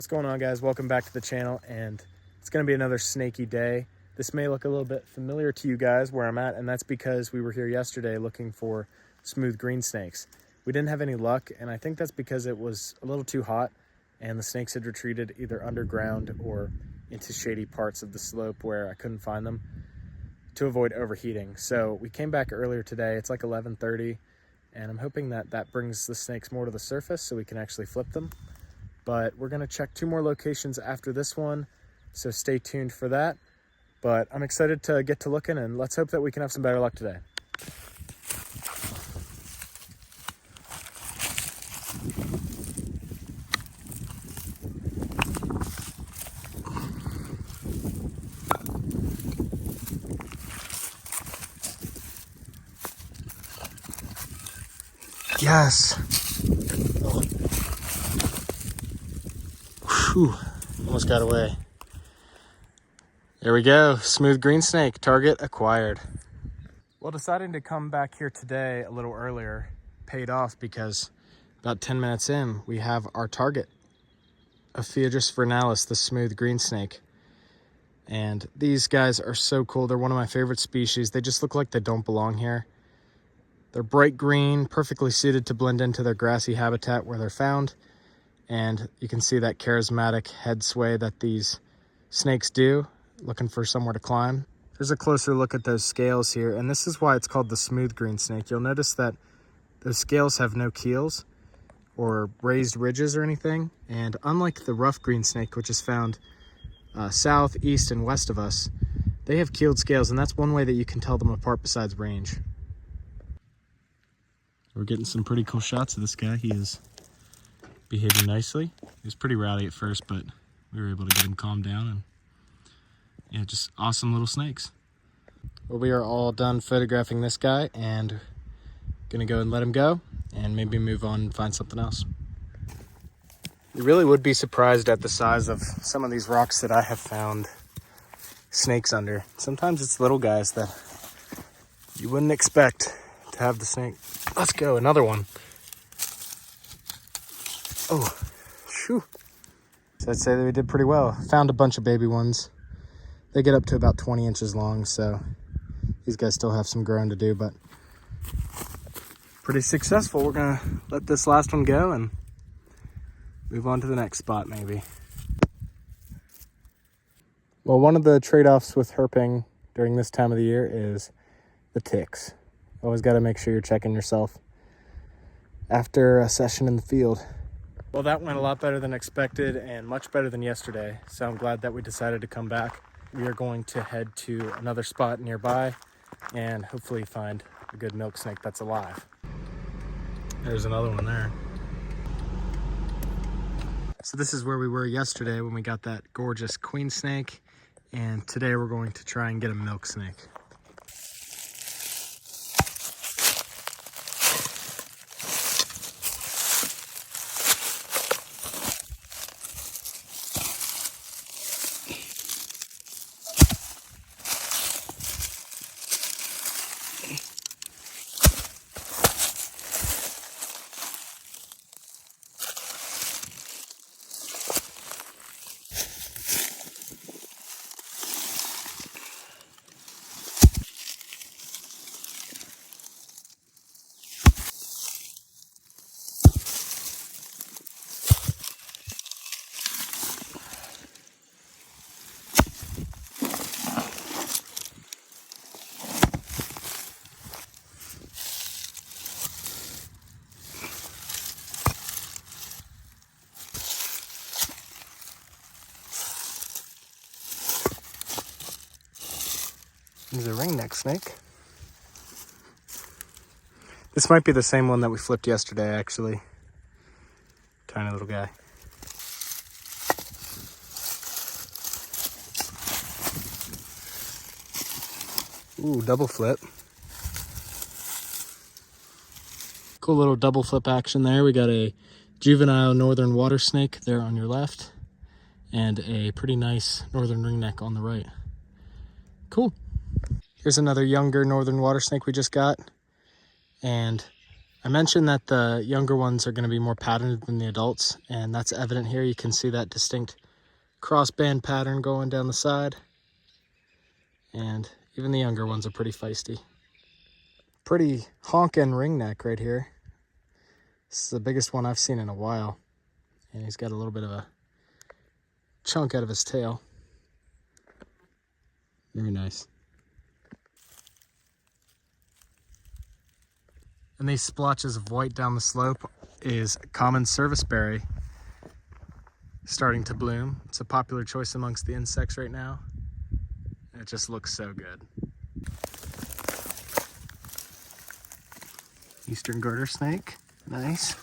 What's going on, guys? Welcome back to the channel, and it's going to be another snaky day. This may look a little bit familiar to you guys where I'm at, and that's because we were here yesterday looking for smooth greensnakes. We didn't have any luck, and I think that's because it was a little too hot and the snakes had retreated either underground or into shady parts of the slope where I couldn't find them to avoid overheating. So we came back earlier today. It's like 11:30, and I'm hoping that brings the snakes more to the surface so we can actually flip them. But we're gonna check 2 more locations after this one, so stay tuned for that. But I'm excited to get to looking, and let's hope that we can have some better luck today. Yes. Whew, almost got away. There we go, smooth greensnake, target acquired. Well, deciding to come back here today a little earlier paid off because about 10 minutes in, we have our target, Aphaedrus vernalis, the smooth greensnake. And these guys are so cool. They're one of my favorite species. They just look like they don't belong here. They're bright green, perfectly suited to blend into their grassy habitat where they're found. And you can see that charismatic head sway that these snakes do, looking for somewhere to climb. There's a closer look at those scales here, and this is why it's called the smooth greensnake. You'll notice that those scales have no keels or raised ridges or anything. And unlike the rough greensnake, which is found south, east, and west of us, they have keeled scales, and that's one way that you can tell them apart besides range. We're getting some pretty cool shots of this guy. He is behaving nicely. He was pretty rowdy at first, but we were able to get him calmed down, and yeah, just awesome little snakes. Well, we are all done photographing this guy and gonna go and let him go and maybe move on and find something else. You really would be surprised at the size of some of these rocks that I have found snakes under. Sometimes it's little guys that you wouldn't expect to have the snake. Let's go, another one. Oh, shoo. So I'd say that we did pretty well. Found a bunch of baby ones. They get up to about 20 inches long, so these guys still have some growing to do, but pretty successful. We're gonna let this last one go and move on to the next spot maybe. Well, one of the trade-offs with herping during this time of the year is the ticks. Always got to make sure you're checking yourself after a session in the field. Well, that went a lot better than expected and much better than yesterday, so I'm glad that we decided to come back. We are going to head to another spot nearby and hopefully find a good milk snake that's alive. There's another one there. So this is where we were yesterday when we got that gorgeous Queensnake, and today we're going to try and get a milk snake. He's a ringneck snake. This might be the same one that we flipped yesterday, actually. Tiny little guy. Ooh, double flip. Cool little double flip action there. We got a juvenile northern water snake there on your left, and a pretty nice northern ringneck on the right. Cool. Here's another younger northern water snake we just got, and I mentioned that the younger ones are going to be more patterned than the adults, and that's evident here. You can see that distinct crossband pattern going down the side, and even the younger ones are pretty feisty. Pretty honkin' ringneck right here. This is the biggest one I've seen in a while, and he's got a little bit of a chunk out of his tail. Very nice. And these splotches of white down the slope is common serviceberry starting to bloom. It's a popular choice amongst the insects right now. And it just looks so good. Eastern Gartersnake, nice.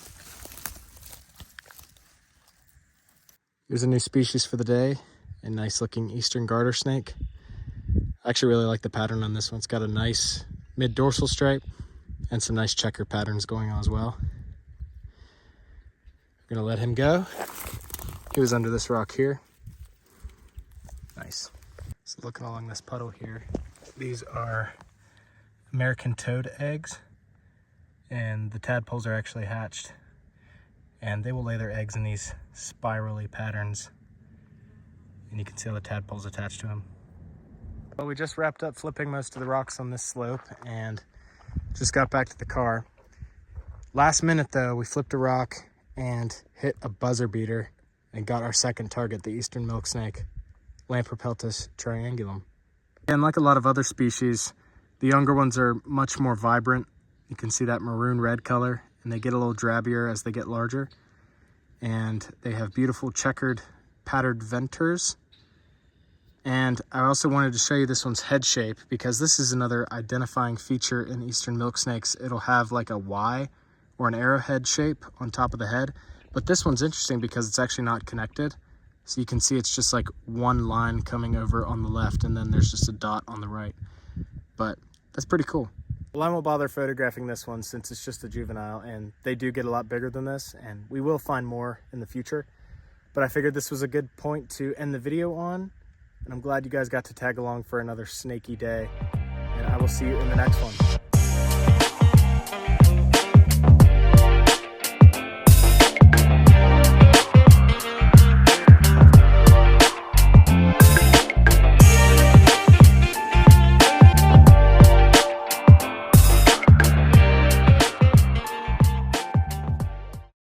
Here's a new species for the day, a nice looking Eastern Gartersnake. I actually really like the pattern on this one. It's got a nice mid dorsal stripe and some nice checker patterns going on as well. I'm gonna let him go. He was under this rock here. Nice. So looking along this puddle here, these are American toad eggs, and the tadpoles are actually hatched, and they will lay their eggs in these spirally patterns, and you can see all the tadpoles attached to them. Well, we just wrapped up flipping most of the rocks on this slope and just got back to the car. Last minute though, we flipped a rock and hit a buzzer beater and got our second target, the Eastern Milksnake, Lampropeltis triangulum. And like a lot of other species, the younger ones are much more vibrant. You can see that maroon red color, and they get a little drabbier as they get larger. And they have beautiful checkered patterned venters. And I also wanted to show you this one's head shape, because this is another identifying feature in Eastern Milksnakes. It'll have like a Y or an arrowhead shape on top of the head. But this one's interesting because it's actually not connected. So you can see it's just like one line coming over on the left, and then there's just a dot on the right. But that's pretty cool. Well, I won't bother photographing this one since it's just a juvenile, and they do get a lot bigger than this, and we will find more in the future. But I figured this was a good point to end the video on. And I'm glad you guys got to tag along for another snaky day. And I will see you in the next one.